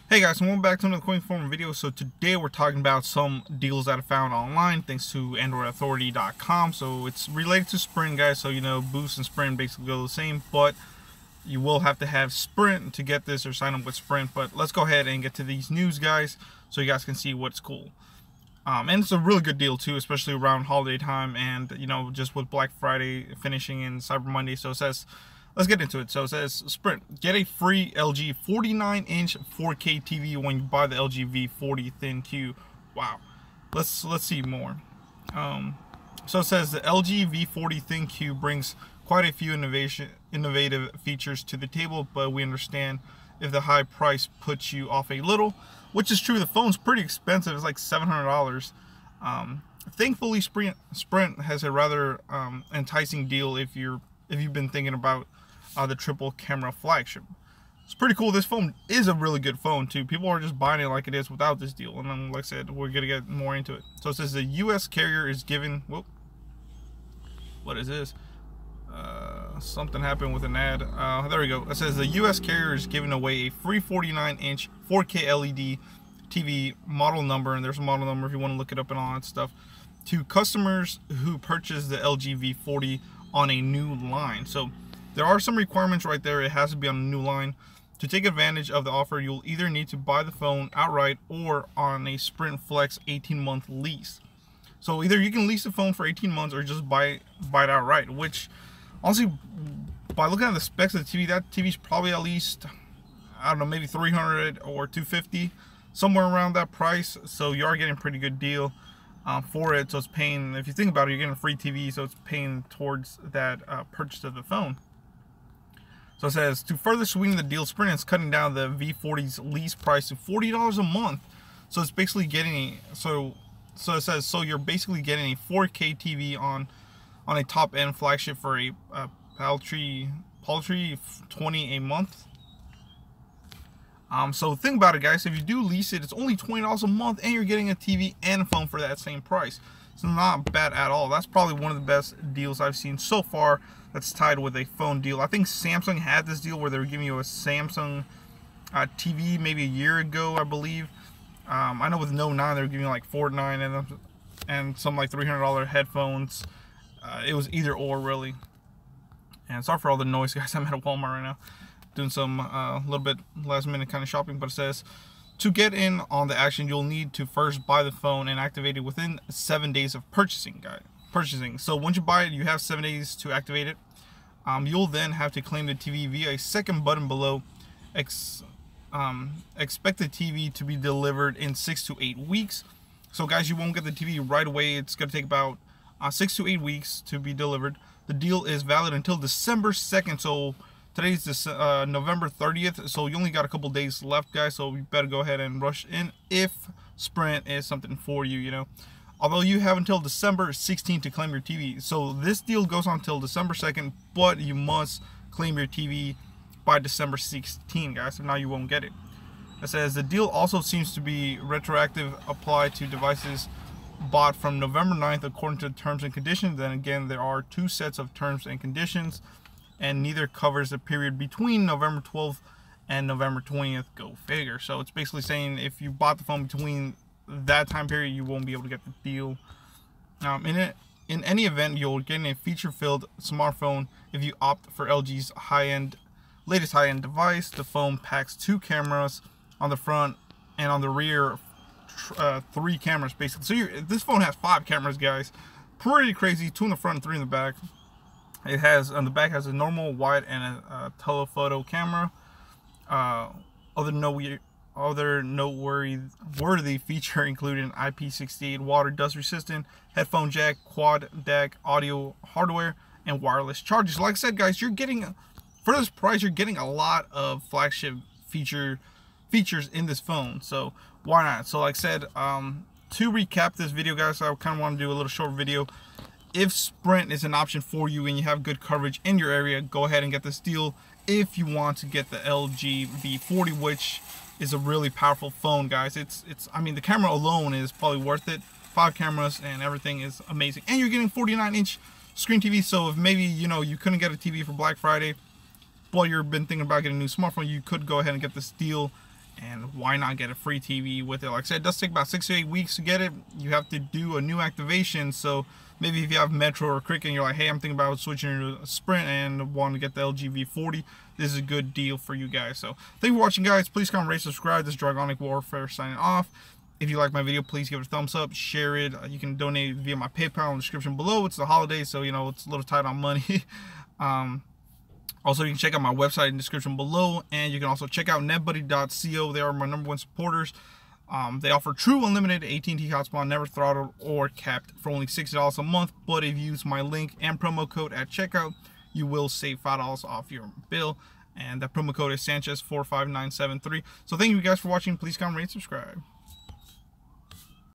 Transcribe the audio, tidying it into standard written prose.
Hey guys, welcome back to another Coin Forum video. So today we're talking about some deals that I found online thanks to AndroidAuthority.com. So it's related to Sprint, guys. So you know, Boost and Sprint basically go the same, but you will have to have Sprint to get this or sign up with Sprint. But let's go ahead and get to these news, guys, so you guys can see what's cool. And it's a really good deal too, especially around holiday time and you know, just with Black Friday finishing in Cyber Monday. So it says, let's get into it. So it says, Sprint, get a free LG 49-inch 4K TV when you buy the LG V40 Thin Q. Wow. Let's see more. So it says the LG V40 Thin Q brings quite a few innovative features to the table, but we understand if the high price puts you off a little, which is true. The phone's pretty expensive. It's like $700. Thankfully, Sprint has a rather enticing deal if you've been thinking about the triple camera flagship. It's pretty cool. This phone is a really good phone too. People are just buying it like it is without this deal, and then like I said, we're gonna get more into it. So it says the U.S. carrier is giving, whoop, what is this? Something happened with an ad. There we go. It says the U.S. carrier is giving away a free 49-inch 4K LED TV model number, and there's a model number if you want to look it up and all that stuff, to customers who purchase the LG V40 on a new line. So there are some requirements right there. It has to be on a new line. To take advantage of the offer, you'll either need to buy the phone outright or on a Sprint Flex 18-month lease. So either you can lease the phone for 18 months or just buy it outright, which honestly, by looking at the specs of the TV, that TV's probably at least, I don't know, maybe 300 or 250, somewhere around that price. So you are getting a pretty good deal for it. So it's paying, if you think about it, you're getting a free TV, so it's paying towards that purchase of the phone. So it says, to further sweeten the deal, Sprint is cutting down the V40's lease price to $40 a month. So it's basically getting, so it says, so you're basically getting a 4K TV on a top-end flagship for a paltry $20 a month. So think about it, guys. If you do lease it, it's only $20 a month, and you're getting a TV and a phone for that same price. It's not bad at all. That's probably one of the best deals I've seen so far that's tied with a phone deal. I think Samsung had this deal where they were giving you a Samsung TV maybe a year ago, I believe. I know with Note 9 they were giving you like $49 and some like $300 headphones. It was either or, really. And sorry for all the noise, guys. I'm at a Walmart right now doing some little bit last minute kind of shopping. But it says, to get in on the action, you'll need to first buy the phone and activate it within 7 days of purchasing. So once you buy it, you have 7 days to activate it. You'll then have to claim the TV via a second button below. Expect the TV to be delivered in 6 to 8 weeks. So guys, you won't get the TV right away. It's going to take about 6 to 8 weeks to be delivered. The deal is valid until December 2nd. So today's November 30th. So you only got a couple days left, guys. So you better go ahead and rush in if Sprint is something for you, you know. Although you have until December 16th to claim your TV. So this deal goes on until December 2nd, but you must claim your TV by December 16th, guys. If not, you won't get it. It says the deal also seems to be retroactive, applied to devices bought from November 9th according to terms and conditions. Then again, there are two sets of terms and conditions, and neither covers the period between November 12th and November 20th. Go figure. So it's basically saying if you bought the phone between that time period, you won't be able to get the deal. In any event, you'll get a feature-filled smartphone if you opt for LG's latest high-end device. The phone packs 2 cameras on the front and on the rear, 3 cameras basically. So this phone has 5 cameras, guys. Pretty crazy. 2 in the front and 3 in the back. It has, on the back, has a normal wide and a telephoto camera. Other noteworthy feature included an IP68 water dust resistant, headphone jack, quad DAC audio hardware, and wireless chargers. Like I said, guys, you're getting, for this price, you're getting a lot of flagship features in this phone. So why not? So like I said, to recap this video, guys, I kind of want to do a little short video. If Sprint is an option for you and you have good coverage in your area, go ahead and get this deal. If you want to get the LG V40, which is a really powerful phone, guys. I mean, the camera alone is probably worth it. 5 cameras and everything is amazing. And you're getting 49-inch screen TV. So if maybe, you know, you couldn't get a TV for Black Friday, but you've been thinking about getting a new smartphone, you could go ahead and get this deal and why not get a free TV with it? Like I said, it does take about 6 to 8 weeks to get it. You have to do a new activation, so maybe if you have Metro or Cricket and you're like, hey, I'm thinking about switching to a Sprint and want to get the LG V40, this is a good deal for you guys. So thank you for watching, guys. Please comment, rate, subscribe. This is Dragonic Warfare signing off. If you like my video, please give it a thumbs up, share it. You can donate via my PayPal in the description below. It's the holidays, so you know it's a little tight on money. Also, you can check out my website in the description below, and you can also check out netbuddy.co. They are my #1 supporters. They offer true unlimited AT&T Hotspot, never throttled or capped, for only $60 a month. But if you use my link and promo code at checkout, you will save $5 off your bill. And that promo code is Sanchez45973. So thank you guys for watching. Please comment, rate, subscribe.